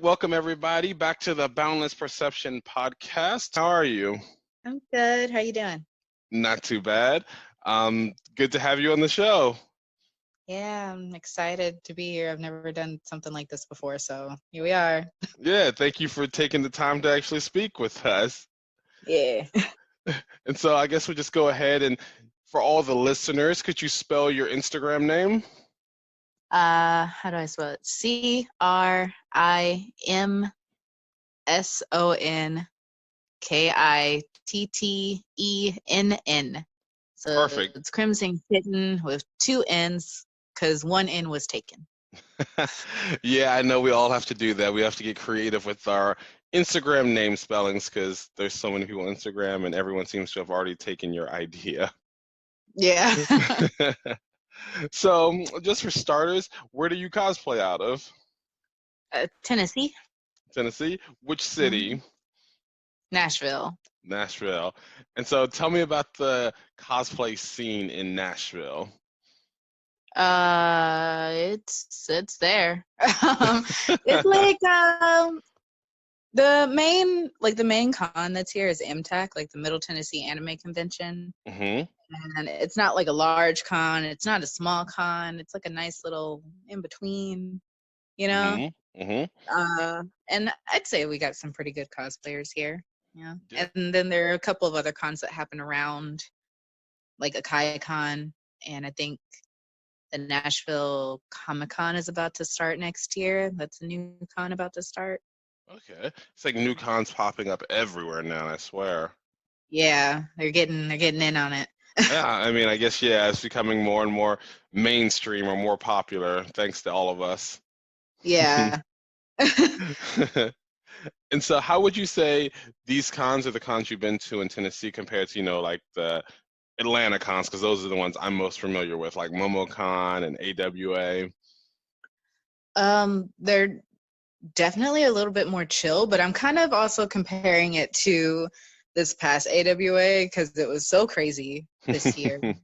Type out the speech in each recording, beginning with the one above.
welcome everybody back to the Boundless Perception podcast. How are you? I'm good. How you doing? Not too bad. Good to have you on the show. Yeah, I'm excited to be here. I've never done something like this before, so here we are. Yeah, thank you for taking the time to actually speak with us. Yeah. And so I guess we'll just go ahead and for all the listeners, could you spell your Instagram name? How do I spell it? CrimsonKittenn. So Perfect. it's Crimson Kitten with two N's because one N was taken. Yeah, I know we all have to do that. We have to get creative with our Instagram name spellings because there's so many people on Instagram and everyone seems to have already taken your idea. Yeah. So, just for starters, where do you cosplay out of? Tennessee. Tennessee? Which Mhm. city? Nashville. Nashville. And so tell me about the cosplay scene in Nashville. It's there. It's like the main con that's here is MTAC, like the Middle Tennessee Anime Convention. Mm-hmm. And it's not like a large con, it's not a small con, it's like a nice little in between, you know? Mm-hmm. Mm-hmm. And I'd say we got some pretty good cosplayers here. Yeah. Yeah. And then there are a couple of other cons that happen around, like Akai Con, and I think the Nashville Comic-Con is about to start next year. That's a new con about to start. Okay. It's like new cons popping up everywhere now, I swear. Yeah, they're getting in on it. Yeah, I mean, I guess, yeah, it's becoming more and more mainstream or more popular, thanks to all of us. Yeah. And so how would you say these cons are the cons you've been to in Tennessee compared to, like the Atlanta cons, because those are the ones I'm most familiar with, like MomoCon and AWA. They're definitely a little bit more chill, but I'm kind of also comparing it to this past AWA because it was so crazy this year. And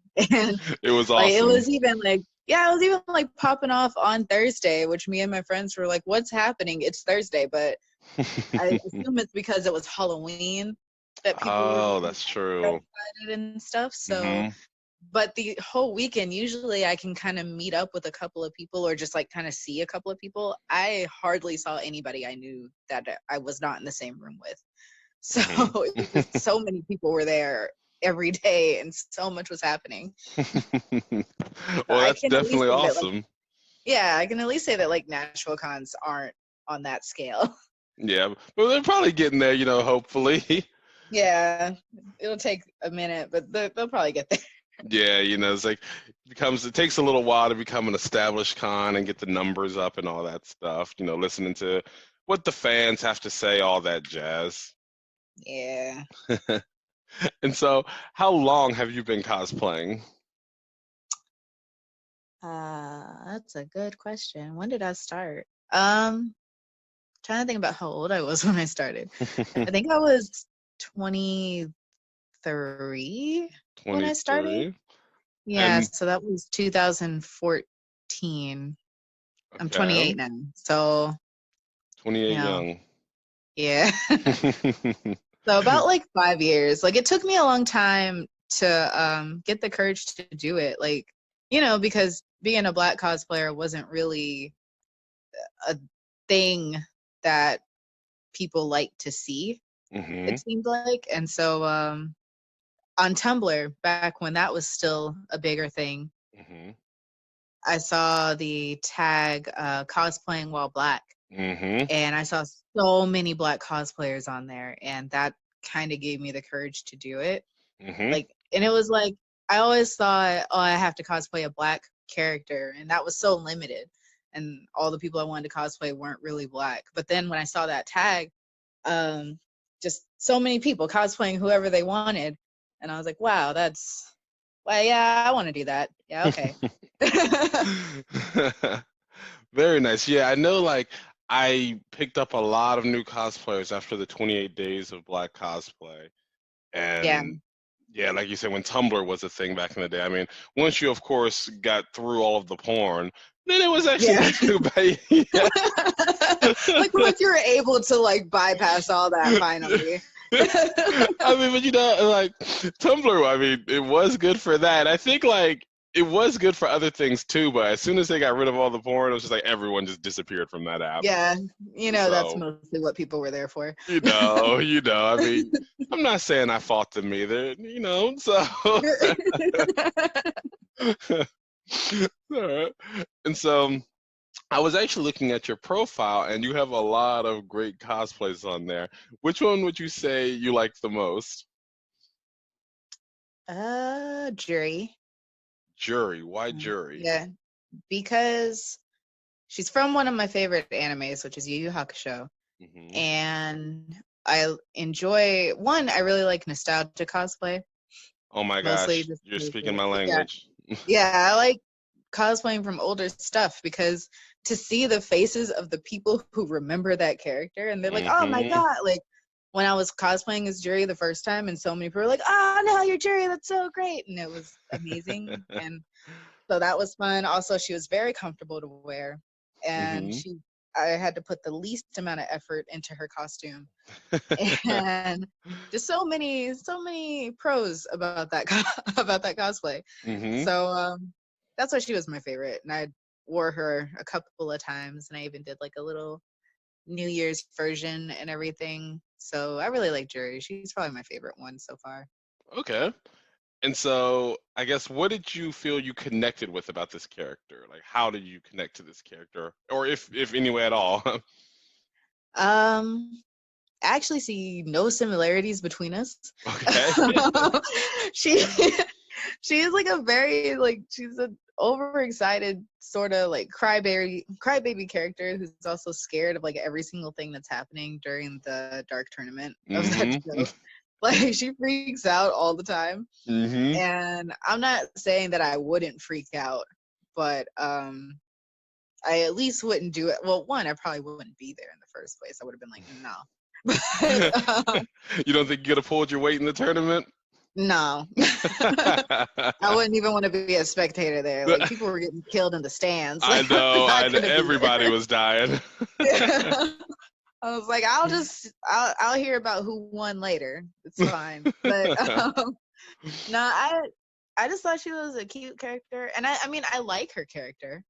It was like it awesome. was even like yeah, it was even like popping off on Thursday, which me and my friends were like, "What's happening? It's Thursday." But I assume it's because it was Halloween that people were Oh, getting that's extra true. excited and stuff. So, Hmm. but the whole weekend, usually I can kind of meet up with a couple of people or just like kind of see a couple of people. I hardly saw anybody I knew that I was not in the same room with. So Hmm. it was just so many people were there every day and so much was happening. So Well, I that's can at least definitely say that like awesome. yeah, I can at least say that like Nashville cons aren't on that scale. Yeah, but they're probably getting there, hopefully. Yeah, it'll take a minute, but they'll probably get there. Yeah, it's like it takes a little while to become an established con and get the numbers up and all that stuff, listening to what the fans have to say, all that jazz. Yeah. And so, how long have you been cosplaying? That's a good question. When did I start? Trying to think about how old I was when I started. I think I was 23 when I started. 23. Yeah, And so that was 2014. I'm okay, 28 now. So, 28 you know, young. yeah. So about like 5 years. Like it took me a long time to get the courage to do it. Like, because being a Black cosplayer wasn't really a thing that people like to see, Hmm. it seemed like. And so on Tumblr, back when that was still a bigger thing, Hmm. I saw the tag cosplaying while Black. Hmm. And I saw so many Black cosplayers on there. And that kind of gave me the courage to do it. Hmm. Like, and it was like, I always thought, oh, I have to cosplay a Black character. And that was so limited. And all the people I wanted to cosplay weren't really Black. But then when I saw that tag, just so many people cosplaying whoever they wanted. And I was like, wow, well, yeah, I want to do that. Yeah, okay. Very nice. Yeah, I know like I picked up a lot of new cosplayers after the 28 days of Black cosplay. Yeah. And yeah, like you said, when Tumblr was a thing back in the day, I mean, once you, of course, got through all of the porn, then it was actually Yeah. not too bad. Yeah. Like once you were able to like bypass all that finally. I mean, but like Tumblr, I mean, it was good for that. I think like it was good for other things too, but as soon as they got rid of all the porn, it was just like everyone just disappeared from that app. Yeah, that's So, mostly what people were there for. I mean, I'm not saying I fought them either, so Alright. And so I was actually looking at your profile and you have a lot of great cosplays on there. Which one would you say you like the most? Jury. Jury. Why Jury? Yeah, because she's from one of my favorite animes, which is Yu Yu Hakusho. Hmm. And I enjoy one, I really like nostalgia cosplay. Oh my Mostly gosh, just you're because, speaking my yeah. language. Yeah, I like cosplaying from older stuff because to see the faces of the people who remember that character and they're like, oh my Hmm. God, like when I was cosplaying as Jury the first time and so many people were like, oh no, you're Jury, that's so great. And it was amazing. And so that was fun. Also, she was very comfortable to wear. And Hmm. I had to put the least amount of effort into her costume. And just so many pros about that about that cosplay. Hmm. So that's why she was my favorite, and I wore her a couple of times, and I even did like a little New Year's version and everything. So I really like Jury. She's probably my favorite one so far. Okay. And so I guess what did you feel you connected with about this character? Like how did you connect to this character? Or if any way at all? Um, I actually see no similarities between us. Okay. she she's like a very like she's an overexcited sort of like crybaby character who's also scared of like every single thing that's happening during the dark tournament of that Hmm. show. Like she freaks out all the time. Hmm. And I'm not saying that I wouldn't freak out, but I at least wouldn't do it. Well, one, I probably wouldn't be there in the first place. I would have been like, no. But You don't think you could have pulled your weight in the tournament? no. I wouldn't even want to be a spectator there. Like people were getting killed in the stands. I Like know, I I know. couldn't be Everybody there. was dying. Yeah. I was like, I'll hear about who won later. It's fine. But no, I just thought she was a cute character, and I mean I like her character.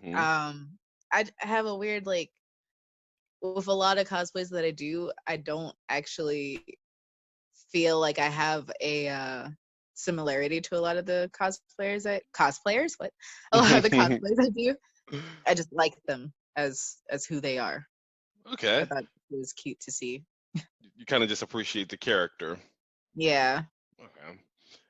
Hmm. Um, I have a weird like with a lot of cosplays that I do, I don't actually feel like I have a similarity to a lot of the cosplayers, what a lot of the cosplays I do. I just like them as who they are. I Okay. thought it was cute to see. You kind of just appreciate the character. Yeah. Okay.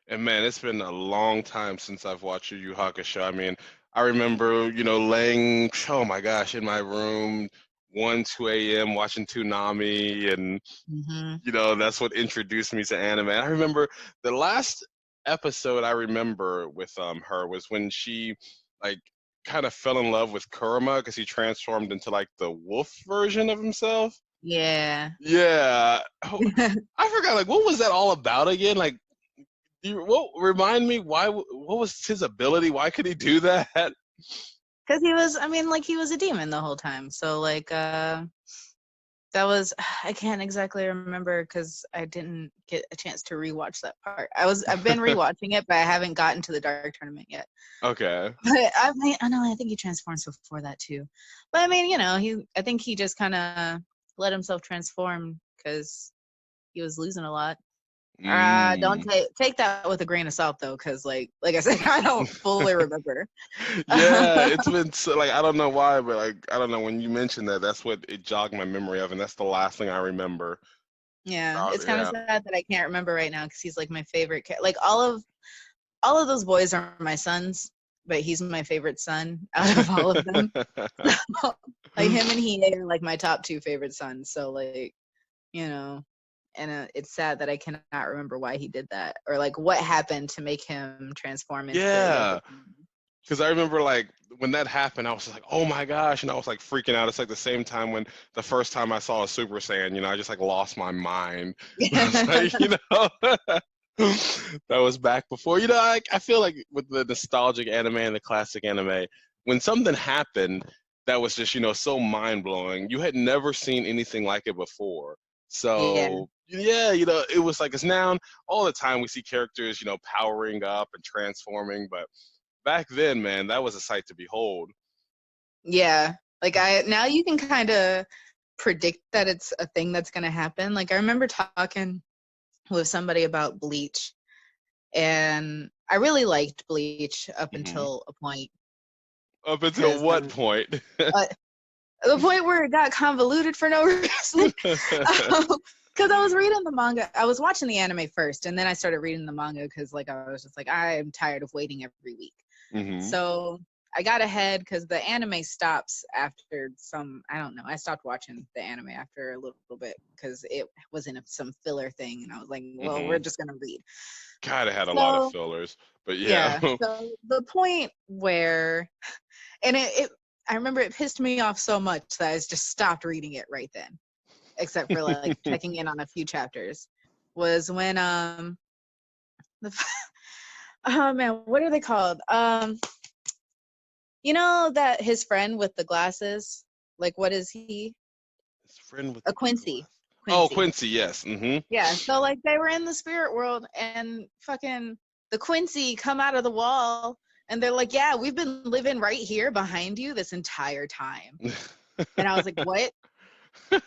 And man, it's been a long time since I've watched Yu Yu Hakusho. I mean, I remember, laying, oh my gosh, in my room, 1, 2 a.m. watching Toonami, and Hmm. that's what introduced me to anime. I remember the last episode I remember with her was when she like kind of fell in love with Kurama because he transformed into like the wolf version of himself. Yeah. Yeah. Oh, I forgot like what was that all about again? Like what remind me why what was his ability? Why could he do that? Because he was, I mean, like he was a demon the whole time. So like that was I can't exactly remember because I didn't get a chance to rewatch that part. I've been rewatching it, but I haven't gotten to the dark tournament yet. Okay. But I know I think he transforms before that too. But I mean, I think he just kind of let himself transform because he was losing a lot. Don't Mm. take that with a grain of salt though, because like I said, I don't fully remember. Yeah, it's been so, like I don't know why, but like I don't know when you mentioned that, that's what it jogged my memory of, and that's the last thing I remember. Yeah, it's kind of Yeah. sad that I can't remember right now because he's like my favorite. Like all of those boys are my sons, but he's my favorite son out of all of them. Like him and he are like my top two favorite sons. So like, you know, and it's sad that I cannot remember why he did that or like what happened to make him transform into Yeah, Yoko. because I remember like when that happened, I was just like, oh my gosh, and I was like freaking out. It's like the same time when the first time I saw a Super Saiyan, I just like lost my mind. I was like, that was back before, I feel like with the nostalgic anime and the classic anime, when something happened that was just, so mind blowing, you had never seen anything like it before. Yeah. So yeah, it was like, it's now all the time we see characters, powering up and transforming, but back then, man, that was a sight to behold. Yeah. Like now you can kind of predict that it's a thing that's going to happen. Like I remember talking with somebody about Bleach, and I really liked Bleach up Hmm. until a point, Up until because what point? uh, the point where it got convoluted for no reason. Because I was reading the manga, I was watching the anime first, and then I started reading the manga because, like, I was just like, I am tired of waiting every week. Hmm. So I got ahead because the anime stops after some. I don't know. I stopped watching the anime after a little bit because it was in some filler thing, and I was like, well, we're Hmm. just gonna read. God, it had a lot of So fillers, but yeah. yeah. So the point where, and I remember it pissed me off so much that I just stopped reading it right then, except for like checking in on a few chapters, was when the oh man, what are they called? You know that his friend with the glasses, like what is he? His friend with A the Quincy. glass. Oh, Quincy. Quincy, yes. Hmm. Yeah, so like they were in the spirit world and fucking the Quincy come out of the wall and they're like, "Yeah, we've been living right here behind you this entire time." And I was like, "What?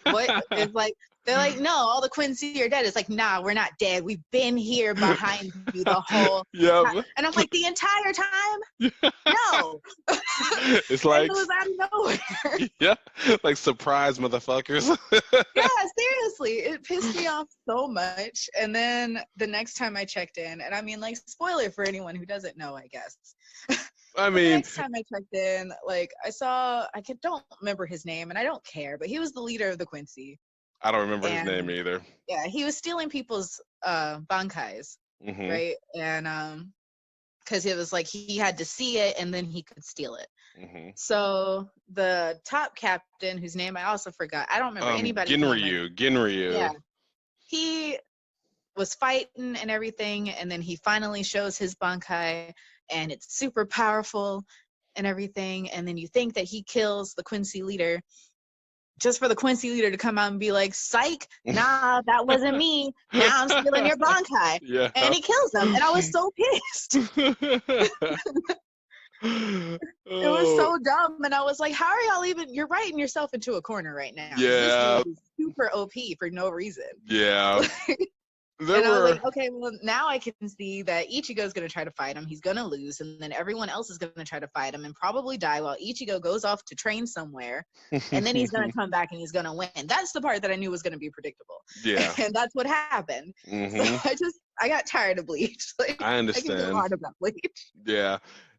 What is like?" They're like, "No, all the Quincy are dead." It's like, "Nah, we're not dead. We've been here behind you the whole time." Yep. And I'm like, "The entire time? No." It's And it like, was out of nowhere. yeah, like surprise, motherfuckers. Yeah, seriously, it pissed me off so much. And then the next time I checked in, and I mean, like, spoiler for anyone who doesn't know, I guess. I But the mean, next time I checked in, like, don't remember his name, and I don't care, but he was the leader of the Quincy, I don't remember his name and either. yeah, he was stealing people's bankais, Hmm. right? And because it was like he had to see it, and then he could steal it. Hmm. So the top captain, whose name I also forgot, I don't remember anybody's name right Ginryu, now. Yeah, Ginryu. he was fighting and everything, and then he finally shows his bankai, and it's super powerful and everything. And then you think that he kills the Quincy leader, just for the Quincy leader to come out and be like, "Psych, nah, that wasn't me. Now I'm stealing your bankai," Yeah. and he kills him. And I was so pissed. It was Oh, so dumb, and I was like, "How are y'all even? You're writing yourself into a corner right now because this dude yeah, is super OP for no reason." yeah. There And I was were, like, okay, well, now I can see that Ichigo's going to try to fight him. He's going to lose. And then everyone else is going to try to fight him and probably die while Ichigo goes off to train somewhere. And then he's going to come back and he's going to win. That's the part that I knew was going to be predictable. yeah. And that's what happened. So Hmm. I got tired of Bleach. Like, I I can go understand. on about Bleach. Yeah.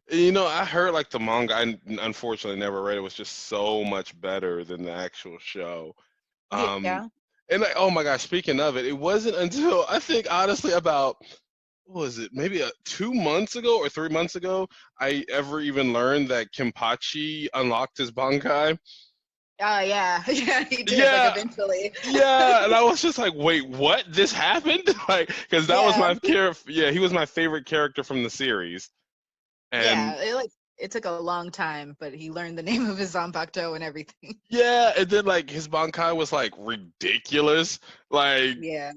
I heard like the manga, I unfortunately never read it, was just so much better than the actual show. Um, Yeah. and like, oh my gosh, speaking of it, it wasn't until I think honestly about, what was it, maybe 2 months ago or 3 months ago, I ever even learned that Kimpachi unlocked his Bankai. Oh, yeah. Yeah, he did. Like, Yeah, eventually. yeah, and I was just like, wait, what? This happened? Like, because that was Yeah. my character. Yeah, he was my favorite character from the series, and Yeah. It took a long time, but he learned the name of his Zanpakuto and everything. yeah, and then like his Bankai was like ridiculous. Like Yeah.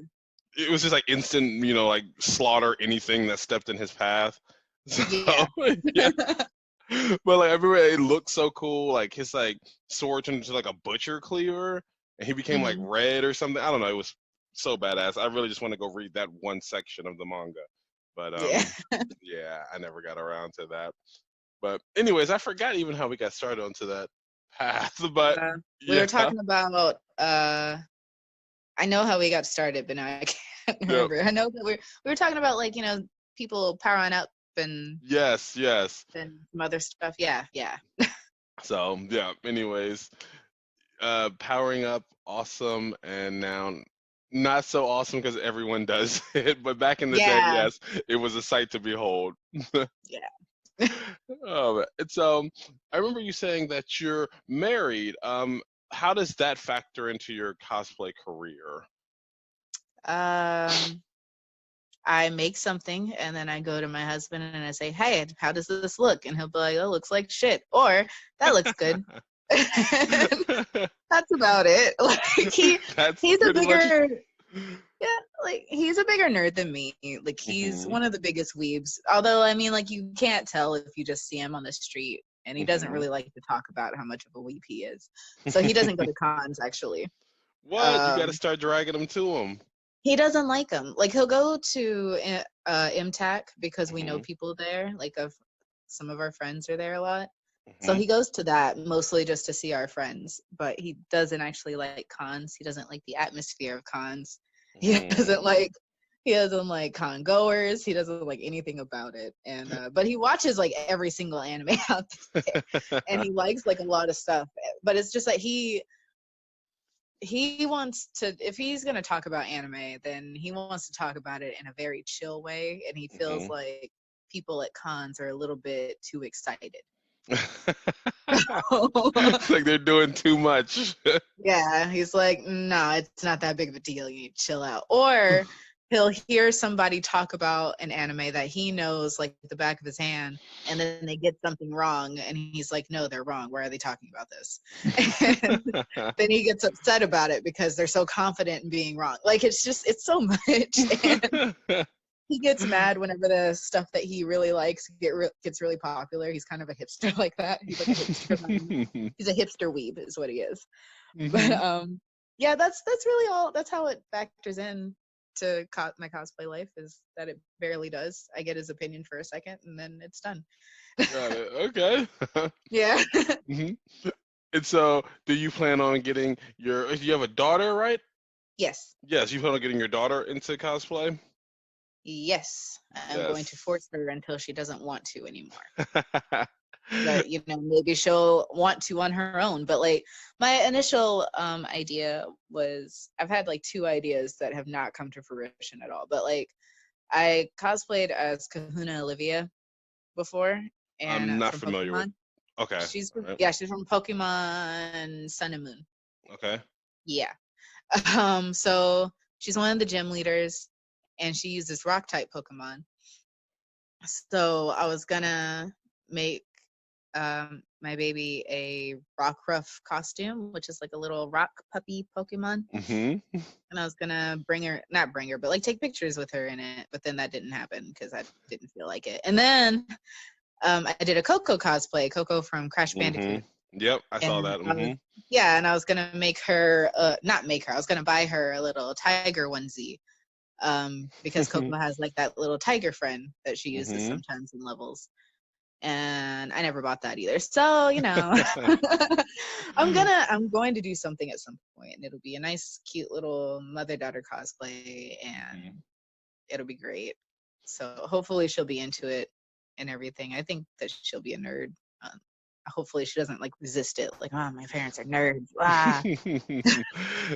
it was just like instant, like slaughter anything that stepped in his path. So Yeah. yeah, but like everywhere it looked so cool. Like his like sword turned into like a butcher cleaver, and he became like Hmm. red or something. I don't know. It was so badass. I really just want to go read that one section of the manga, but Yeah. yeah, I never got around to that. But anyways, I forgot even how we got started onto that path. But We yeah, were talking about I know how we got started, but now I can't yep, remember. I know that we were talking about like, people powering up and yes, yes. some other stuff. Yeah, yeah. So yeah. Anyways, powering up, awesome, and now not so awesome because everyone does it. But back in the day, Yeah. yes, it was a sight to behold. Yeah. Oh, it's I remember you saying that you're married. How does that factor into your cosplay career? Um I make something and then I go to my husband and I say, "Hey, how does this look?" And he'll be like, "Oh, looks like shit," or "That looks good." That's about it. Like That's he's a pretty much. bigger yeah, like he's a bigger nerd than me. Like he's Mhm. one of the biggest weebs. Although I mean, like you can't tell if you just see him on the street, and he doesn't Mhm. really like to talk about how much of a weeb he is. So he doesn't go to cons actually. What? You got to Um, start dragging them to him. he doesn't like them. Like he'll go to MTAC because we know Mhm. people there. Like of some of our friends are there a lot. So Mhm. he goes to that mostly just to see our friends, but he doesn't actually like cons. He doesn't like the atmosphere of cons. He Mhm. doesn't like con goers. He doesn't like anything about it. And but he watches like every single anime out there, and he likes like a lot of stuff. But it's just that he wants to, if he's going to talk about anime, then he wants to talk about it in a very chill way, and he feels Mhm. like people at cons are a little bit too excited. It's like they're doing too much. Yeah, he's like, no, it's not that big of a deal. You need to chill out. Or he'll hear somebody talk about an anime that he knows like the back of his hand, and then they get something wrong, and he's like, no, they're wrong. Why are they talking about this? And then he gets upset about it because they're so confident in being wrong. Like it's so much. And he gets mad whenever the stuff that he really likes gets really popular. He's kind of a hipster like that. He's like a hipster. He's a hipster weeb, is what he is. But Mhm. yeah, that's really all. That's how it factors in to my cosplay life, is that it barely does. I get his opinion for a second, and then it's done. Got it. Okay. Yeah. Mhm. And so, do you plan on getting your? You have a daughter, right? Yes. Yes, you plan on getting your daughter into cosplay. Yes. I'm going to Yes. force her until she doesn't want to anymore. But maybe she'll want to on her own. But like my initial idea was, I've had like two ideas that have not come to fruition at all. But like I cosplayed as Kahuna Olivia before, and I'm not from familiar with. Pokemon. Okay. She's All right. she's from Pokemon Sun and Moon. Okay. Yeah. So she's one of the gym leaders, and she uses rock type Pokemon. So I was gonna make my baby a Rockruff costume, which is like a little rock puppy Pokemon. Mhm. And I was gonna not bring her, but like take pictures with her in it. But then that didn't happen because I didn't feel like it. And then I did a Coco cosplay, Coco from Crash Mhm. Bandicoot, Yep, I saw and that. I was Mhm. yeah, and I was gonna make her not make her. I was gonna buy her a little tiger onesie, because Coco has like that little tiger friend that she uses Mhm. sometimes in levels, and I never bought that either. So I'm going to do something at some point, and it'll be a nice, cute little mother daughter cosplay, Mhm. and it'll be great. So hopefully she'll be into it and everything. I think that she'll be a nerd. Um, Hopefully she doesn't like resist it. Like, oh, my parents are nerds. Ah,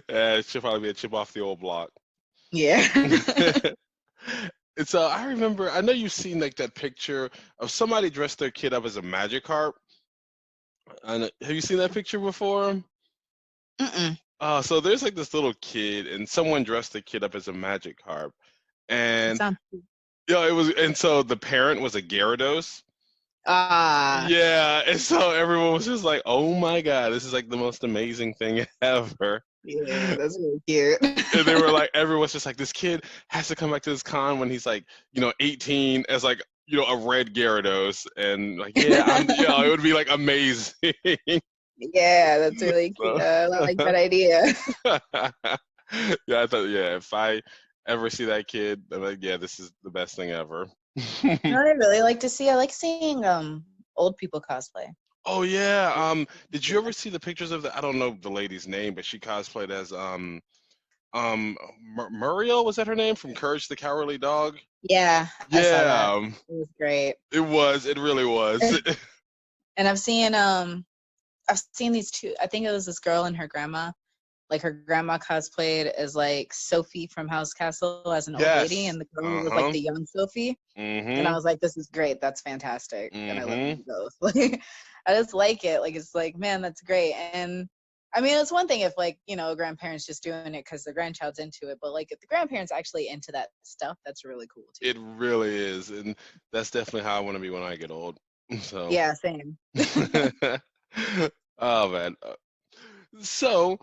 Yeah, it should probably be a chip off the old block. yeah. It's I remember. I know you've seen like that picture of somebody dressed their kid up as a Magikarp. And have you seen that picture before? Mm-mm. So there's like this little kid, and someone dressed the kid up as a Magikarp, It and sounds it was, and so the parent was a Gyarados. ah, Yeah, and so everyone was just like, "Oh my god, this is like the most amazing thing ever." yeah, that's really cute. And they were like, everyone's just like, this kid has to come back to this con when he's like, 18 as like, a red Gyarados, and like, yeah, it would be like amazing. Yeah, that's really cute. So, I like that idea. yeah, I thought, yeah, if I ever see that kid, I'm like, yeah, this is the best thing ever. You know what I really like to see? I like seeing old people cosplay. Oh yeah. Did you ever see the pictures of the? I don't know the lady's name, but she cosplayed as Muriel, was that her name from Courage the Cowardly Dog? Yeah, I saw that. Yeah, It was great. it was. It really was. And I've seen these two. I think it was this girl and her grandma. Like her grandma cosplayed as like Sophie from House Castle as an old lady, Yes. and the girl was like Uh-huh. the young Sophie. And I Mhm. was like, this is great. That's fantastic. And I love Mhm. them both. Like, I just like it. Like, it's like, man, that's great. And I mean, it's one thing if like, you know, a grandparent's just doing it because the grandchild's into it, but like if the grandparent's actually into that stuff, that's really cool too. It really is, and that's definitely how I want to be when I get old. So, Yeah, same. oh man. So,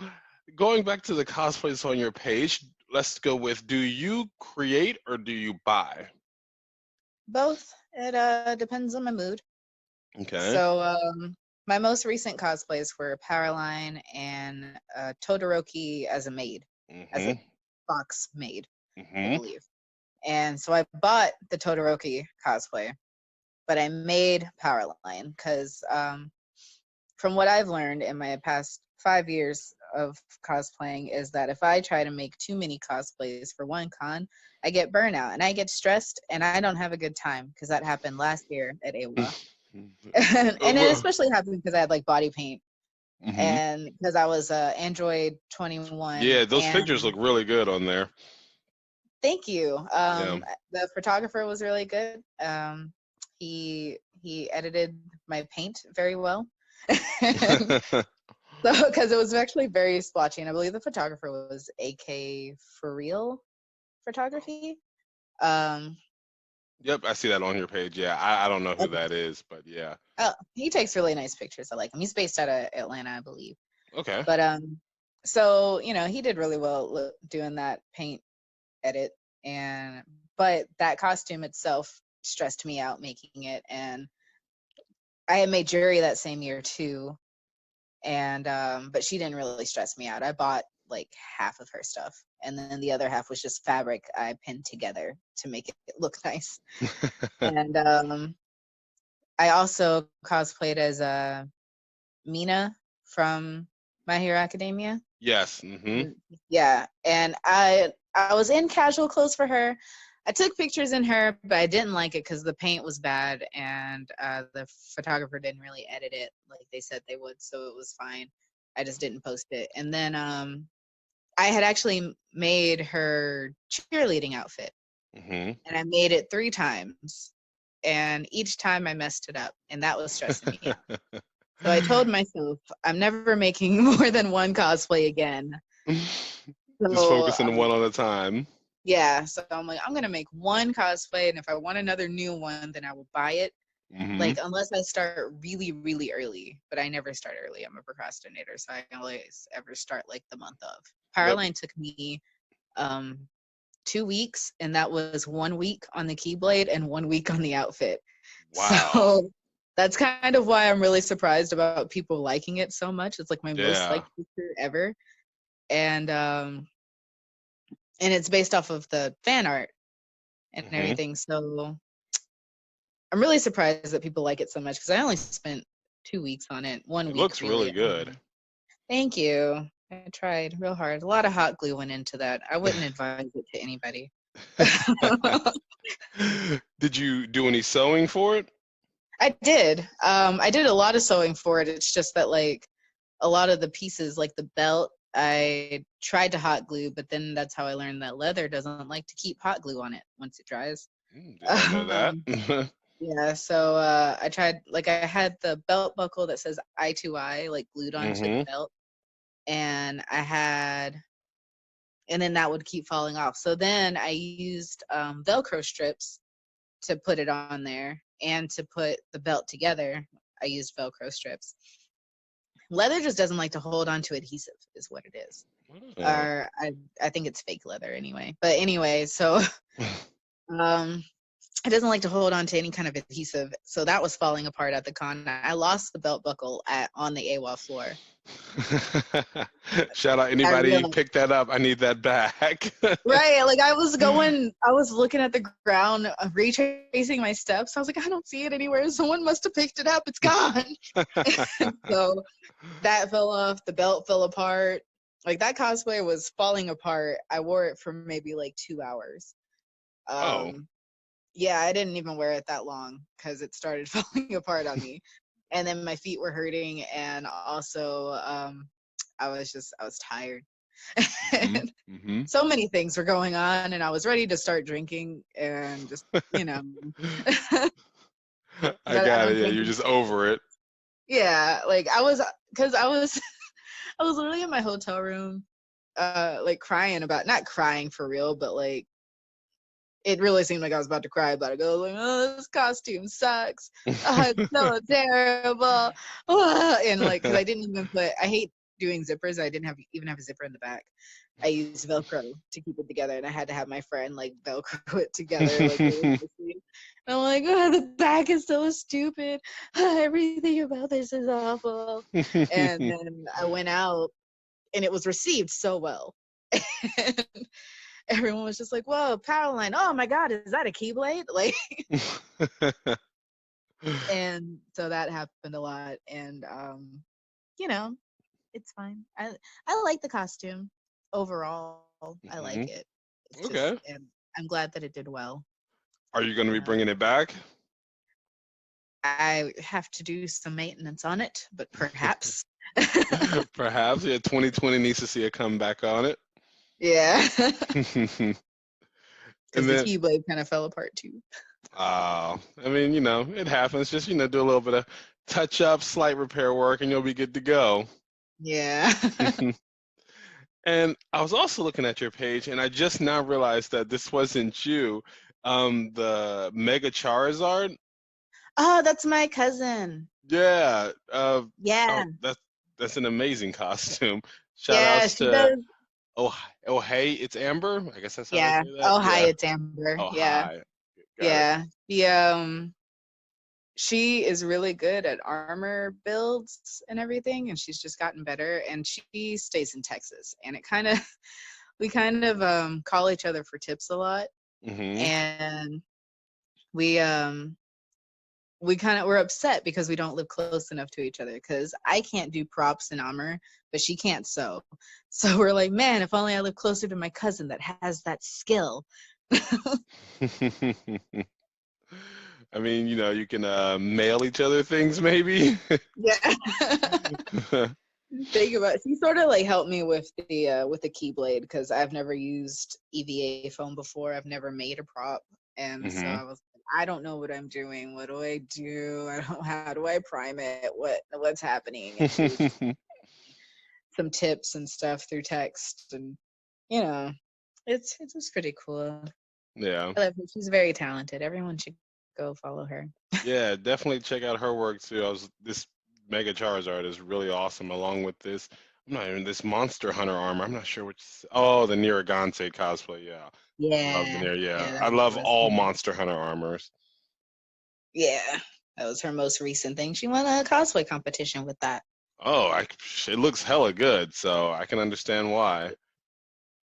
going back to the cosplays on your page, let's go with: do you create or do you buy? Both. It depends on my mood. Okay. So my most recent cosplays were Powerline and Todoroki as a maid, as a Mhm. fox maid, I Mhm. believe. And so I bought the Todoroki cosplay, but I made Powerline because from what I've learned in my past 5 years of cosplaying is that if I try to make too many cosplays for one con, I get burnout and I get stressed and I don't have a good time because that happened last year at AWA. And it especially happened because I had like body paint Mhm. and because I was Android 21 Yeah, those pictures and look really good on there. thank you. Yeah. The photographer was really good. He edited my paint very well. And so, because it was actually very splotchy, and I believe the photographer was AK For Real Photography. Um, Yep, I see that on your page. Yeah, I don't know who okay. that is, but yeah. He takes really nice pictures. I like him. He's based out of Atlanta, I believe. Okay. But so you know, he did really well doing that paint edit, and but that costume itself stressed me out making it, and I had made Jury that same year too, and but she didn't really stress me out. I bought like half of her stuff, and then the other half was just fabric I pinned together to make it look nice. And I also cosplayed as Mina from My Hero Academia. Yes. Mhm. Yeah, and I was in casual clothes for her. I took pictures in her, but I didn't like it because the paint was bad and the photographer didn't really edit it like they said they would, so it was fine. I just didn't post it. And then I had actually made her cheerleading outfit, Mhm. and I made it 3 times, and each time I messed it up, and that was stressing me out. So I told myself I'm never making more than one cosplay again. Just So focusing one at a time. yeah, so I'm like, I'm gonna make one cosplay, and if I want another new one, then I will buy it. Mhm. Like, unless I start really, really early, but I never start early. I'm a procrastinator, so I always ever start like the month of. Yep. Powerline took me um 2 weeks, and that was 1 week on the Keyblade and 1 week on the outfit. Wow. So that's kind of why I'm really surprised about people liking it so much. It's like my most Yeah. liked picture ever, and and it's based off of the fan art and Mhm. everything. So I'm really surprised that people like it so much because I only spent 2 weeks on it. One It week looks really really. good. Thank you. I tried real hard. A lot of hot glue went into that. I wouldn't advise it to anybody. Did you do any sewing for it? I did. I did a lot of sewing for it. It's just that like a lot of the pieces, like the belt, I tried to hot glue, but then that's how I learned that leather doesn't like to keep hot glue on it once it dries. Did not know that. Um, Yeah, so I tried like I had the belt buckle that says eye to eye like glued onto the Mhm. belt, and I had and then that would keep falling off. So then I used Velcro strips to put it on there, and to put the belt together, I used Velcro strips. Leather just doesn't like to hold on to adhesive, is what it is. Oh. Or I think it's fake leather anyway. But anyway, so um it doesn't like to hold on to any kind of adhesive. So that was falling apart at the con. I lost the belt buckle on the AWA floor. Shout out I anybody realized, pick that up. I need that back. right, like I was looking at the ground, retracing my steps. I was like, I don't see it anywhere. Someone must have picked it up. It's gone. So that fell off. The belt fell apart. Like that cosplay was falling apart. I wore it for maybe like 2 hours. Oh. Um, yeah, I didn't even wear it that long because it started falling apart on me. And then my feet were hurting, and also I was tired. Mhm. And Mhm. so many things were going on, and I was ready to start drinking and just, you know, I but I got it. don't Yeah, drink. you're just over it. Yeah, like I was, because I was I was literally in my hotel room, like crying about, not crying for real, but like it really seemed like I was about to cry about it. I was like, oh, this costume sucks. Oh, it's so terrible. Oh, and like, because I didn't even put, I hate doing zippers. I didn't even have a zipper in the back. I used Velcro to keep it together, and I had to have my friend like Velcro it together, like really nicely. And I'm like, oh, the back is so stupid. Everything about this is awful. And then I went out, and it was received so well. And everyone was just like, whoa, Powerline. Oh my God, is that a Keyblade? Like, and so that happened a lot. And, you know, it's fine. I like the costume overall. I like it. It's just, Okay. and I'm glad that it did well. Are you going to be Um, bringing it back? I have to do some maintenance on it, but perhaps. Perhaps. Yeah, 2020 needs to see a comeback on it. Yeah. And Because the then, Keyblade kind of fell apart too. I mean, it happens. Just, do a little bit of touch up, slight repair work, and you'll be good to go. Yeah. And I was also looking at your page, and I just now realized that this wasn't you. The Mega Charizard. Oh, that's my cousin. Yeah. Yeah. Oh, that's an amazing costume. Shout Yeah, outs she to does. hey, it's Amber. I guess that's how they Yeah. say that. Oh, hi, Yeah. it's Amber. Oh, Yeah. hi. Got it. Yeah. She is really good at armor builds and everything, and she's just gotten better. And she stays in Texas, and it kind of we kind of call each other for tips a lot, Mm-hmm. and we we're upset because we don't live close enough to each other, because I can't do props and armor, but she can't sew. So we're like, man, if only I live closer to my cousin that has that skill. I mean, you can mail each other things maybe. Yeah. Think about it. She sort of like helped me with the Keyblade, because I've never used EVA foam before. I've never made a prop, and so Hmm. I was like, I don't know what I'm doing. What do I do? I don't. How do I prime it? What's happening? And she was some tips and stuff through text, and you know, it's just pretty cool. Yeah. I love her. She's very talented. Everyone should go follow her. Yeah, definitely check out her work too. This Mega Charizard is really awesome, along with this. I'm not even this Monster Hunter armor. I'm not sure which. Oh, the Nirogante cosplay. Yeah, love the Yeah, Nier. yeah, Yeah, that I love was all cool. Monster Hunter armors. Yeah, that was her most recent thing. She won a cosplay competition with that. Oh, it looks hella good, so I can understand why.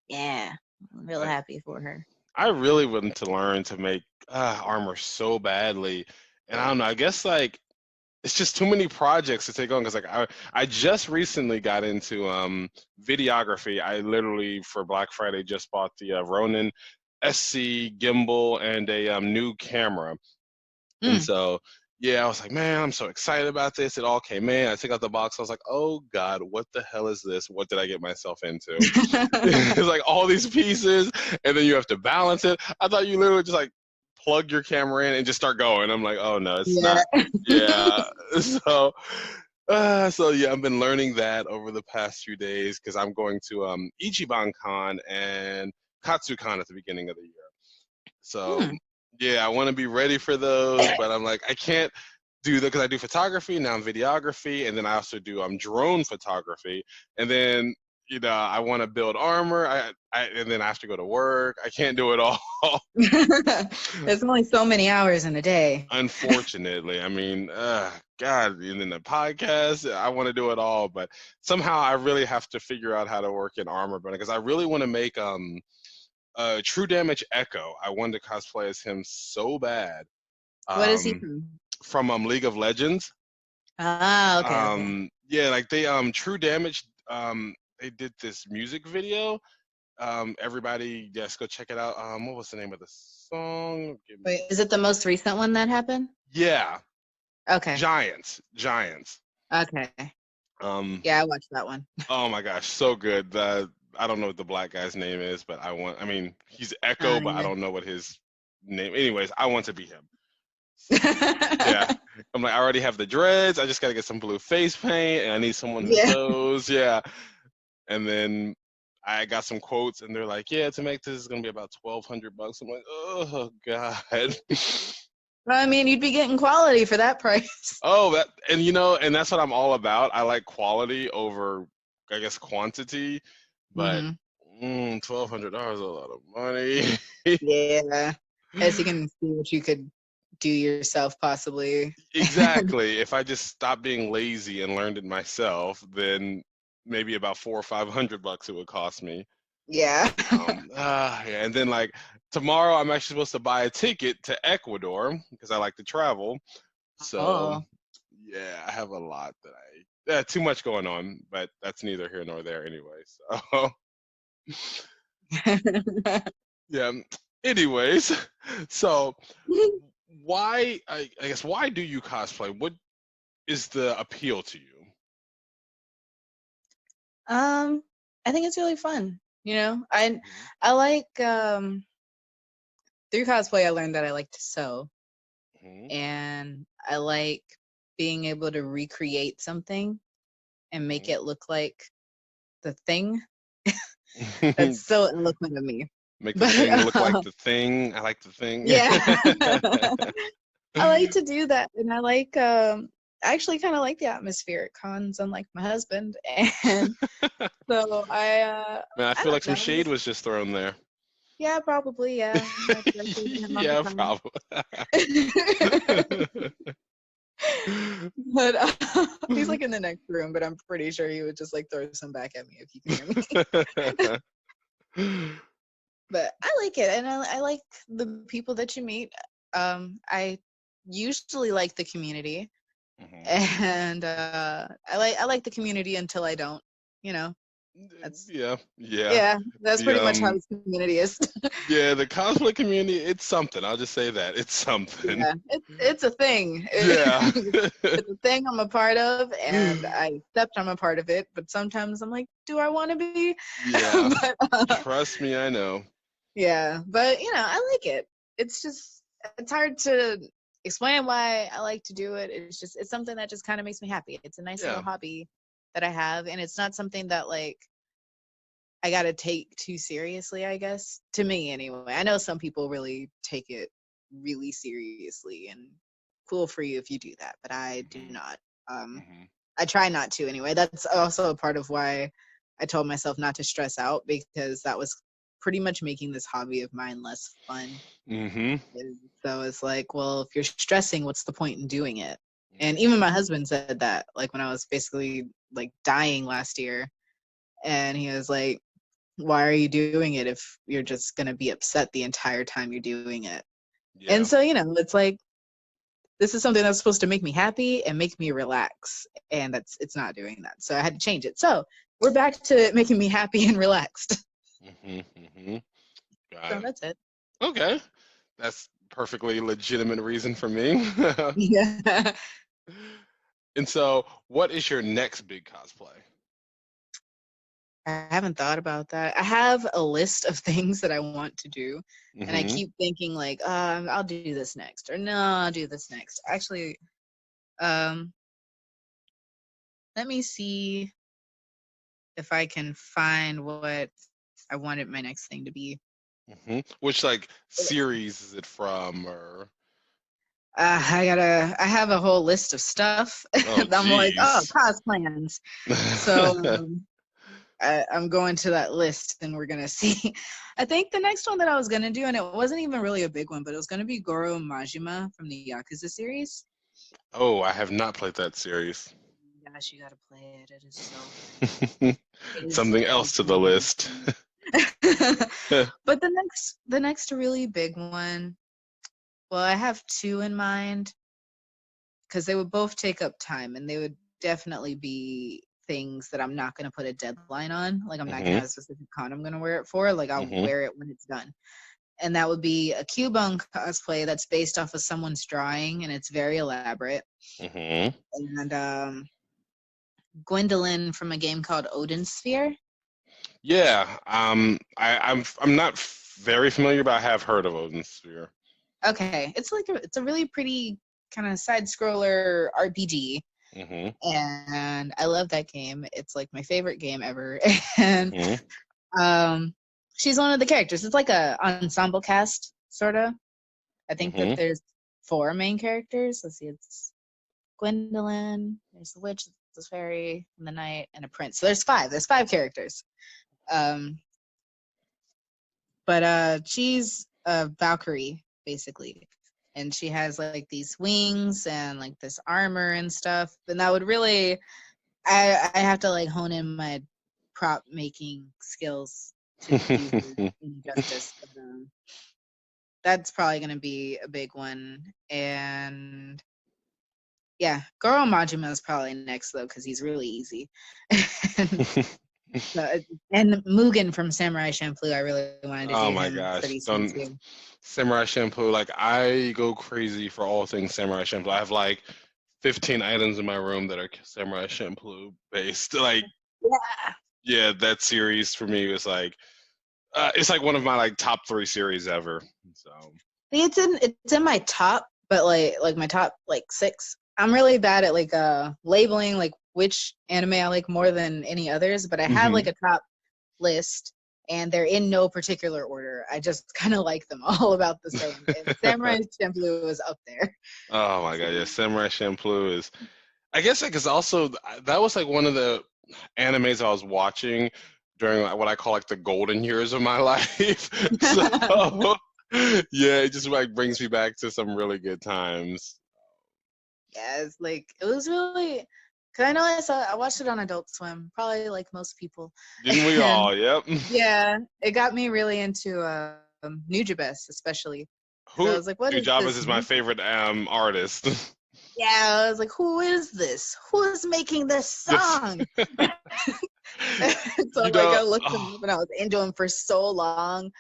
Yeah, I'm real Like, happy for her. I really wanted to learn to make armor so badly, and I don't know. I guess like it's just too many projects to take on because like I just recently got into videography. I literally for Black Friday just bought the Ronin SC gimbal and a new camera. And Mm. so, yeah, I was like, man, I'm so excited about this. It all came in. I took out the box. I was like, oh God, what the hell is this? What did I get myself into? It's like all these pieces, and then you have to balance it. I thought you literally just like plug your camera in and just start going. I'm like, oh no, it's Yeah. not. Yeah. So yeah, I've been learning that over the past few days because I'm going to Ichiban Con and Katsucon at the beginning of the year. So Hmm. yeah, I want to be ready for those, but I'm like, I can't do that because I do photography now. I'm videography, and then I also do drone photography, and then I want to build armor. And then I have to go to work. I can't do it all. There's only so many hours in a day. Unfortunately, I mean, God, and then the podcast, I want to do it all, but somehow I really have to figure out how to work in armor, but because I really want to make True Damage Echo. I wanted to cosplay as him so bad. What is he Um, from? from League of Legends. Ah, okay, okay. Yeah, like they True Damage. They did this music video. Everybody, yes, go check it out. What was the name of the song? Give me. Wait, is it the most recent one that happened? Yeah, Okay, Giants. okay. Um, Yeah, I watched that one. oh my gosh, so good. I don't know what the black guy's name is, but I mean, he's Echo, but I Yeah. don't know what his name. Anyways, I want to be him. Yeah. I'm like, I already have the dreads. I just gotta get some blue face paint, and I need someone who Yeah. sews. Yeah. And then I got some quotes, and they're like, "Yeah, to make this is gonna be about $1,200." I'm like, "Oh God." I mean, you'd be getting quality for that price. Oh, that and and that's what I'm all about. I like quality over, I guess, quantity, but Hmm. $1,200 is a lot of money. Yeah. As you can see what you could do yourself, possibly. Exactly. If I just stopped being lazy and learned it myself, then maybe about 400 or 500 bucks it would cost me. Yeah. Yeah, and then like tomorrow, I'm actually supposed to buy a ticket to Ecuador because I like to travel. So Oh. yeah, I have a lot that too much going on, but that's neither here nor there anyway. So yeah. Anyways, so I guess why do you cosplay? What is the appeal to you? I think it's really fun. I like through cosplay I learned that I like to sew, Mhm. and I like being able to recreate something and make Mhm. it look like the thing. Mhm. That's so eloquent of me. Make the But thing look like the thing. I like the thing. yeah. I like to do that, and I actually kind of like the atmosphere at cons, unlike my husband, and so Man, I I feel like don't some know. shade was just thrown there. Yeah, probably. Yeah, I shade him all the Yeah, time. probably. But he's like in the next room, but I'm pretty sure he would just like throw some back at me if he can hear me. But I like it, and I like the people that you meet. I usually like the community, Mhm. and I like the community until I don't. You know, that's Yeah, yeah. yeah, that's The pretty much how this community is. yeah, the cosplay community, it's something. I'll just say that. It's something. Yeah, it's a thing. Yeah. It's a thing I'm a part of, and I accept I'm a part of it. But sometimes I'm like, do I want to be? Yeah. But Trust me, I know. yeah, but I like it. It's just it's hard to explain why I like to do it. It's something that just kind of makes me happy. It's a nice little Yeah. hobby that I have, and it's not something that like I gotta take too seriously, I guess. To me anyway. I know some people really take it really seriously, and cool for you if you do that, but I do Mhm. not. Um Mhm. I try not to anyway. That's also a part of why I told myself not to stress out, because that was pretty much making this hobby of mine less fun. Mhm. And so it's like, well, if you're stressing, what's the point in doing it? And Mhm. even my husband said that, like when I was basically like dying last year, and he was like, why are you doing it if you're just going to be upset the entire time you're doing it? And Yeah. so, it's like, this is something that's supposed to make me happy and make me relax. And it's not doing that. So I had to change it. So we're back to making me happy and relaxed. Mhm. Mhm. So Got it. that's it. Okay. That's perfectly legitimate reason for me. Yeah. And so, what is your next big cosplay? I haven't thought about that. I have a list of things that I want to do, and I Mhm. keep thinking like, I'll do this next, or no, I'll do this next. Actually, um, let me see if I can find what I wanted my next thing to be. Mhm. Which like series is it from or I have a whole list of stuff. oh I'm like, oh, geez. cos plans. So I'm going to that list, and we're gonna see. I think the next one that I was gonna do, and it wasn't even really a big one, but it was gonna be Goro Majima from the Yakuza series. Oh, I have not played that series. Gosh, you gotta play it. It is so good. It is Something so else to the good. list. But the next really big one, well, I have two in mind, because they would both take up time, and they would definitely be things that I'm not going to put a deadline on. Like, I'm not going to Mhm. have a specific con I'm going to wear it for. Like, I'll Mhm. wear it when it's done. And that would be a Cubone cosplay that's based off of someone's drawing, and it's very elaborate. Mhm. And Gwendolyn from a game called Odin Sphere. Yeah. I'm not very familiar, but I have heard of Odin Sphere. Okay, it's a really pretty kind of side scroller RPG, Mm-hmm. and I love that game. It's like my favorite game ever. And Mm-hmm. um, she's one of the characters. It's like a ensemble cast, sort of. I think that Mm-hmm. there's four main characters. Let's see, it's Gwendolyn, there's the witch, the fairy, and the knight, and a prince. So there's five. There's five characters. Um, but she's a Valkyrie basically, and she has like these wings and like this armor and stuff. And that would really, I have to like hone in my prop making skills to do her any justice. But, that's probably gonna be a big one. And yeah, Goro Majima is probably next though because he's really easy. and, and Mugen from Samurai Champloo, I really wanted to Oh do my him gosh. pretty soon Don't too. Samurai Shampoo. Like I go crazy for all things Samurai Shampoo. I have like 15 items in my room that are Samurai Shampoo based. Like, Yeah, yeah, that series for me was like it's like one of my like top 3 series ever. So it's in my top, but like my top like six. I'm really bad at like labeling like which anime I like more than any others, but I have hmm like a top list and they're in no particular order. I just kind of like them all about the same. And Samurai Champloo is up there. Oh my So, god, yeah, Samurai Champloo is. I guess like it's also that was like one of the animes I was watching during like, what I call like the golden years of my life. So yeah, it just like brings me back to some really good times. yeah, it's like it was really because I watched it on Adult Swim, probably like most people, Didn't we and all? Yep. yeah, it got me really into Nujabes, especially because I Who was like, what is Nujabes this? is my favorite artist. Yeah, I was like, who is this? Who is making this Yes. song? So You like know, I looked him oh, up and I was into him for so long.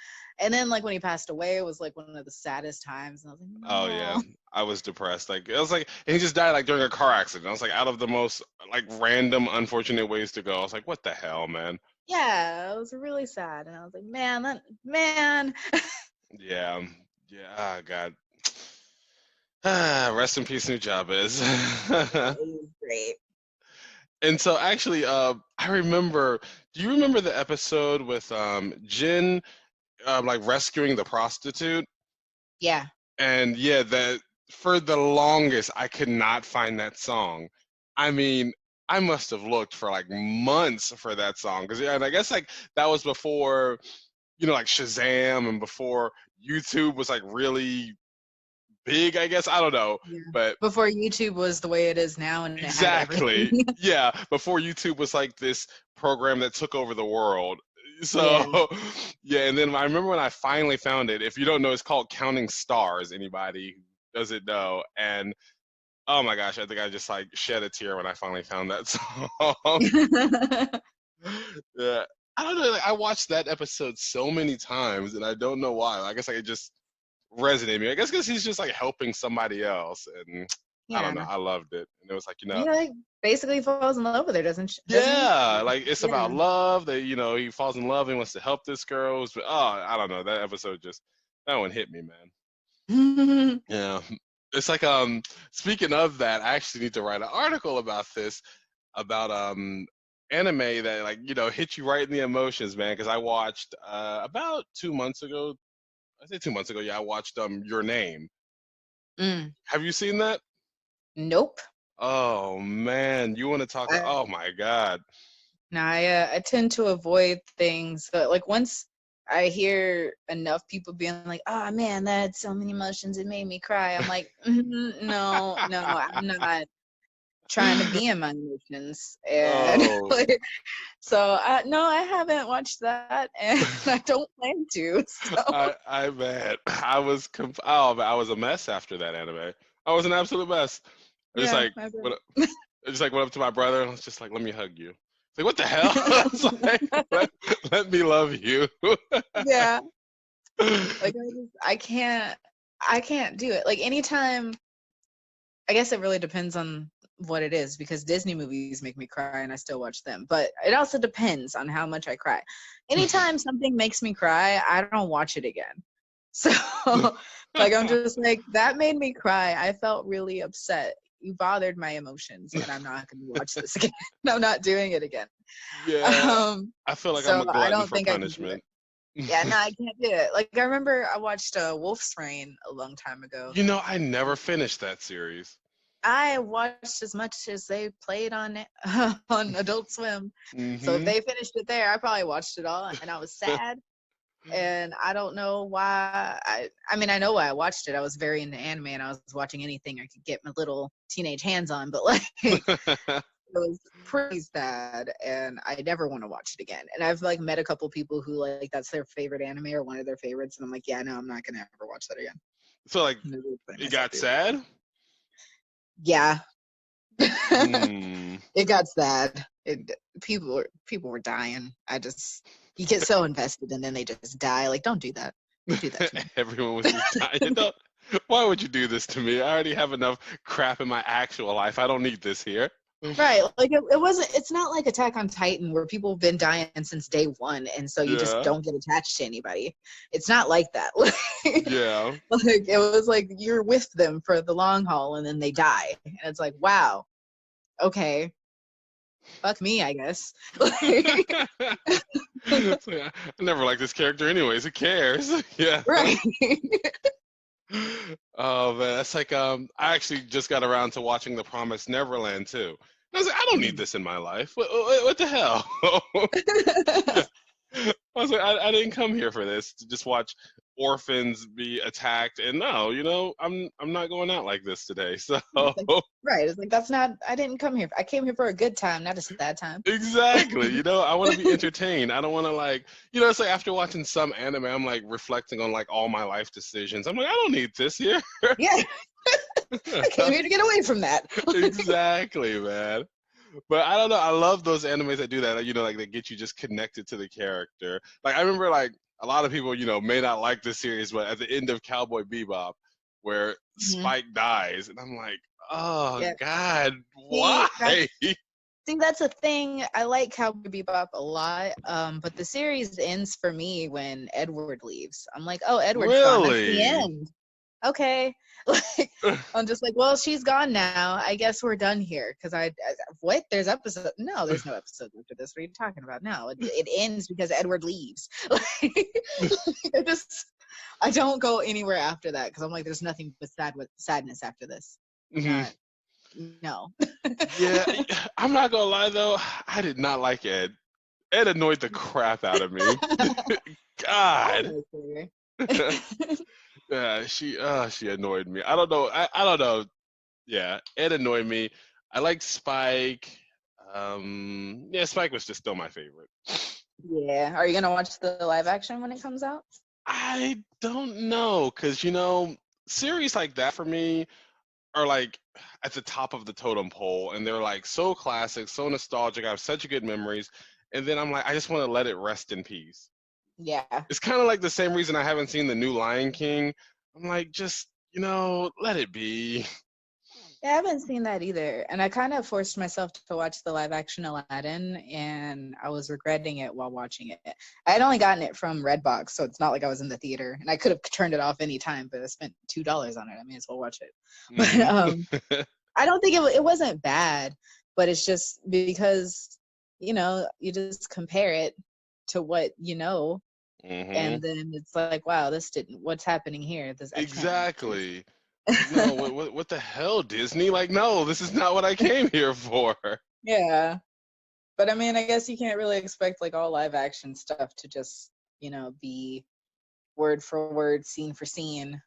And then like when he passed away, it was like one of the saddest times. And I was like, oh yeah, no. I was depressed. Like it was like, and he just died like during a car accident. I was like, out of the most like random, unfortunate ways to go. I was like, what the hell, man? Yeah, it was really sad. And I was like, man. Yeah, yeah. Oh God. Ah, rest in peace, Nujabes. It was great. And so actually, I remember. Do you remember the episode with Jin, like rescuing the prostitute? Yeah. And yeah, that for the longest I could not find that song. I mean, I must have looked for like months for that song because yeah, and I guess like that was before like Shazam and before YouTube was like really big. I guess I don't know, Yeah. but Before YouTube was the way it is now and it had exactly, everything. yeah, before YouTube was like this program that took over the world. So Yeah. yeah, and then I remember when I finally found it. If you don't know, it's called Counting Stars. Anybody who doesn't know? And oh my gosh, I think I just like shed a tear when I finally found that song. Yeah, I don't know. Like, I watched that episode so many times, and I don't know why. I guess like it just resonated me. I guess because he's just like helping somebody else, and I don't know. Yeah. I loved it, and it was like He like basically falls in love with her, doesn't he? yeah, like it's Yeah. about love. That he falls in love and wants to help this girl. But oh, I don't know. That episode just that one hit me, man. Yeah, it's like speaking of that, I actually need to write an article about this about anime that like hit you right in the emotions, man. Because I watched about 2 months ago. I say 2 months ago. Yeah, I watched Your Name. Mm. Have you seen that? Nope. Oh man, you want to talk? I, Oh my god. no, I tend to avoid things, but like once I hear enough people being like, "Oh man, that had so many emotions, it made me cry," I'm like, no, I'm not trying to be in my emotions, and Oh, like, so no, I haven't watched that, and I don't plan to. So I bet I was oh, but I was a mess after that anime. I was an absolute mess. I just yeah, like I went, bet. I just like went up to my brother and was just like, "Let me hug you." It's like, what the hell? I was like, let me love you. Yeah, like I can't do it. Like anytime, I guess it really depends on what it is because Disney movies make me cry and I still watch them. But it also depends on how much I cry. Anytime something makes me cry, I don't watch it again. So, like, I'm just like, that made me cry. I felt really upset. You bothered my emotions, and I'm not going to watch this again. I'm not doing it again. Yeah, I feel like I'm So a I glutton don't for think I can do it. punishment. Yeah, no, I can't do it. Like, I remember I watched Wolf's Rain a long time ago. You know, I never finished that series. I watched as much as they played on on Adult Swim. So if Hmm. they finished it there, I probably watched it all, and I was sad. And I don't know why. I mean, I know why I watched it. I was very into anime, and I was watching anything I could get my little teenage hands on. But like, it was pretty sad, and I never want to watch it again. And I've like met a couple people who like that's their favorite anime or one of their favorites, and I'm like, yeah, no, I'm not gonna ever watch that again. So like, I'm really putting it myself got through that. sad. Yeah, Hmm. it got sad. People were dying. You get so invested and then they just die. Like, don't do that. Don't do that to me. Everyone was just dying. Don't, why would you do this to me? I already have enough crap in my actual life. I don't need this here. Right. Like it wasn't it's not like Attack on Titan where people have been dying since day one and so you just Yeah. don't get attached to anybody. It's not like that. Yeah. Like it was like you're with them for the long haul and then they die. And it's like, wow, okay. Fuck me, I guess. It's like, I never liked this character anyways. Who cares? Yeah. Right. Oh man, that's like I actually just got around to watching The Promised Neverland too. I was like, I don't need this in my life. What the hell? I was like, I didn't come here for this to just watch orphans be attacked. And no, I'm not going out like this today. So It's like, right. It's like that's not I didn't come here. I came here for a good time, not a sad time. exactly, I want to be entertained. I don't want to like, it's like after watching some anime, I'm like reflecting on like all my life decisions. I'm like, I don't need this here. Yeah. I came here to get away from that. Exactly, man. But I don't know. I love those animes that do that. Like they get you just connected to the character. Like I remember, like a lot of people, may not like this series, but at the end of Cowboy Bebop, where Mhm. Spike dies, and I'm like, oh Yeah. God, See, why? that's a thing. I like Cowboy Bebop a lot, but the series ends for me when Edward leaves. I'm like, oh, Edward's gone. That's the Really? end. Okay. Like, I'm just like, well, she's gone now. I guess we're done here. Because what? There's episode? No, there's no episode after this. What are you talking about? No, it ends because Edward leaves. Like, I don't go anywhere after that because I'm like, there's nothing but sadness after this. Mhm. Not, no. Yeah, I'm not gonna lie though. I did not like Ed. Ed annoyed the crap out of me. I God. like her. Yeah, she annoyed me. I don't know. I don't know. Yeah, Ed annoyed me. I like Spike. Yeah, Spike was just still my favorite. Yeah. Are you gonna watch the live action when it comes out? I don't know, cause series like that for me are like at the top of the totem pole, and they're like so classic, so nostalgic. I have such good memories, and then I'm like, I just want to let it rest in peace. Yeah. It's kind of like the same reason I haven't seen the new Lion King. I'm like, just let it be. Yeah, I haven't seen that either. And I kind of forced myself to watch the live action Aladdin, and I was regretting it while watching it. I had only gotten it from Redbox, so it's not like I was in the theater. And I could have turned it off anytime, but I spent $2 on it. I may as well watch it. But Hmm. I don't think it wasn't bad, but it's just because, you just compare it to what you know, Hmm. and then it's like, wow, what's happening here? I can't watch this. Exactly. Like, no, what the hell, Disney? Like, no, this is not what I came here for. Yeah. But I mean, I guess you can't really expect like all live action stuff to just, be word for word, scene for scene.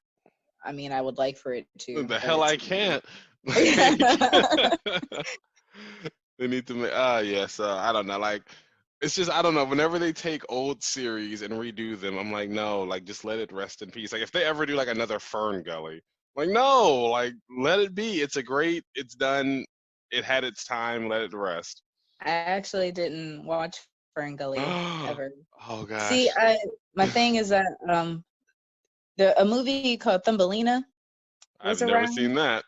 I mean, I would like for it to, The but hell it's I can't. yeah. Like, they need to make. Yes. I don't know. Like, it's just I don't know. Whenever they take old series and redo them, I'm like, no, like just let it rest in peace. Like if they ever do like another Fern Gully, like no, like let it be. It's done. It had its time. Let it rest. I actually didn't watch Ferngully ever. Oh See, gosh, my thing is that a movie called Thumbelina I've was never seen around. that.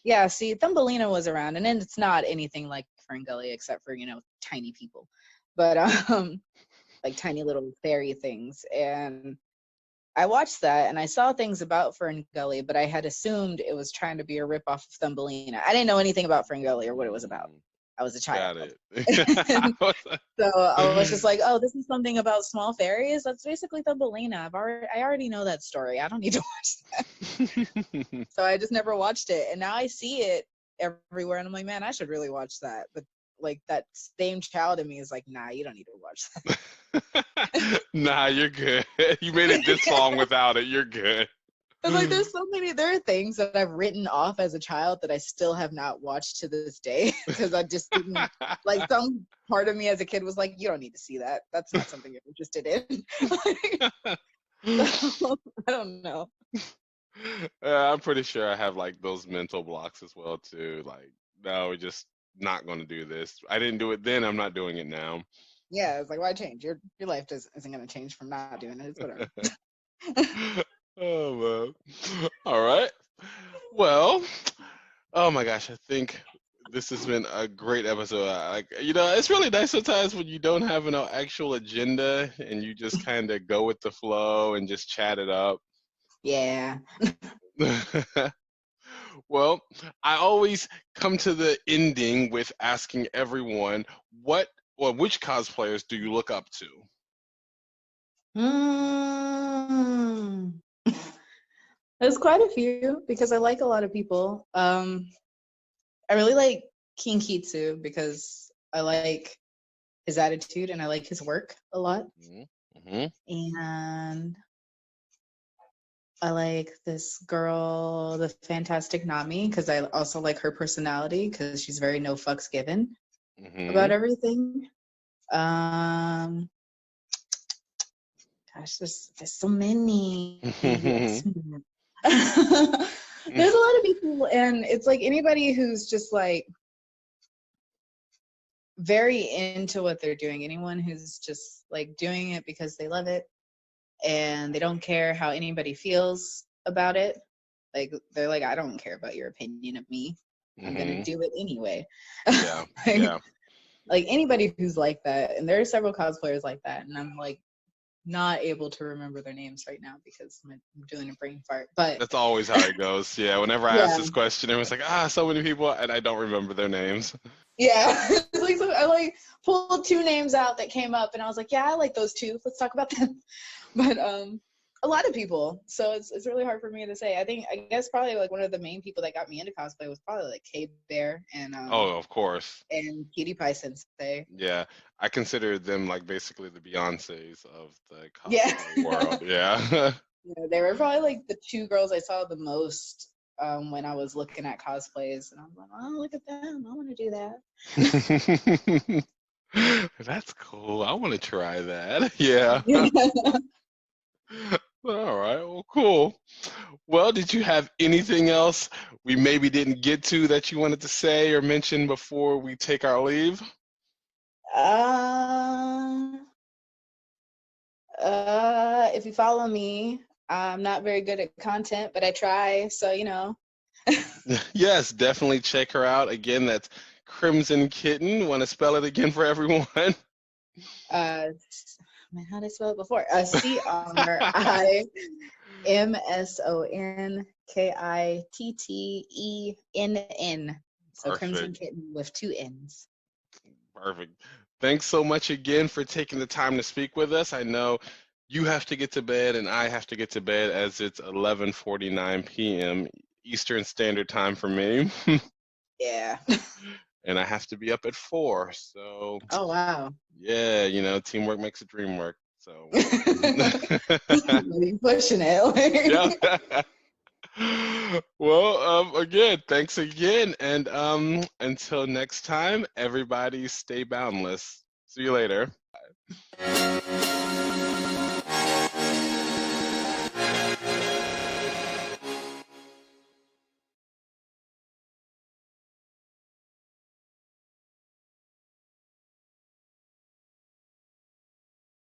Yeah, see, Thumbelina was around, and then it's not anything like Ferngully except for tiny people, but like tiny little fairy things, and I watched that and I saw things about Ferngully, but I had assumed it was trying to be a ripoff of Thumbelina. I didn't know anything about Ferngully or what it was about. I was a child. Got it. So I was just like, oh, this is something about small fairies? That's basically Thumbelina. I already know that story. I don't need to watch that. So I just never watched it. And now I see it everywhere and I'm like, man, I should really watch that. But like that same child in me is like, nah, you don't need to watch that. Nah, you're good. You made it this long without it. You're good. But like there are things that I've written off as a child that I still have not watched to this day because I just didn't like some part of me as a kid was like, you don't need to see that. That's not something you're interested in. So, I don't know. I'm pretty sure I have like those mental blocks as well too. Like, no, we're just not going to do this. I didn't do it then. I'm not doing it now. Yeah, it's like, why change? Your life isn't going to change from not doing it. It's whatever. Oh man. All right. Well, oh my gosh, I think this has been a great episode. Like, it's really nice sometimes when you don't have an actual agenda and you just kind of go with the flow and just chat it up. Yeah. Well, I always come to the ending with asking everyone which cosplayers do you look up to? There's quite a few because I like a lot of people. I really like King Kitsu because I like his attitude and I like his work a lot. Mm-hmm. And I like this girl, the Fantastic Nami, because I also like her personality because she's very no fucks given about everything. Gosh, there's so many. There's a lot of people, and it's like anybody who's just like very into what they're doing. Anyone who's just like doing it because they love it and they don't care how anybody feels about it. Like they're like, I don't care about your opinion of me. I'm gonna do it anyway. Yeah, yeah. Like anybody who's like that, and there are several cosplayers like that, and I'm like not able to remember their names right now because I'm doing a brain fart. But that's always how it goes. Yeah, whenever I ask this question, everyone's like, so many people, and I don't remember their names. Yeah, like so I like pulled two names out that came up, and I was like, yeah, I like those two. Let's talk about them. But a lot of people, so it's really hard for me to say. I guess probably like one of the main people that got me into cosplay was probably like K Bear and oh, of course, and Cutie Pie Sensei. Yeah, I consider them like basically the Beyoncés of the cosplay world. Yeah. Yeah, they were probably like the two girls I saw the most when I was looking at cosplays, and I was like, oh, look at them, I want to do that. That's cool. I want to try that. Yeah. All right. Well, cool. Well, did you have anything else we maybe didn't get to that you wanted to say or mention before we take our leave? If you follow me, I'm not very good at content, but I try. So, Yes, definitely check her out. Again, that's Crimson Kitten. Want to spell it again for everyone? Man, how did I spell it before? CRIMSONKITTENN. So Perfect. Crimson Kitten with two N's. Perfect. Thanks so much again for taking the time to speak with us. I know you have to get to bed and I have to get to bed as it's 11:49 p.m. Eastern Standard Time for me. Yeah. And I have to be up at 4. So. Oh, wow. Yeah, teamwork makes a dream work. So. Really pushing it. Yeah. Well, again, thanks again. And until next time, everybody stay boundless. See you later.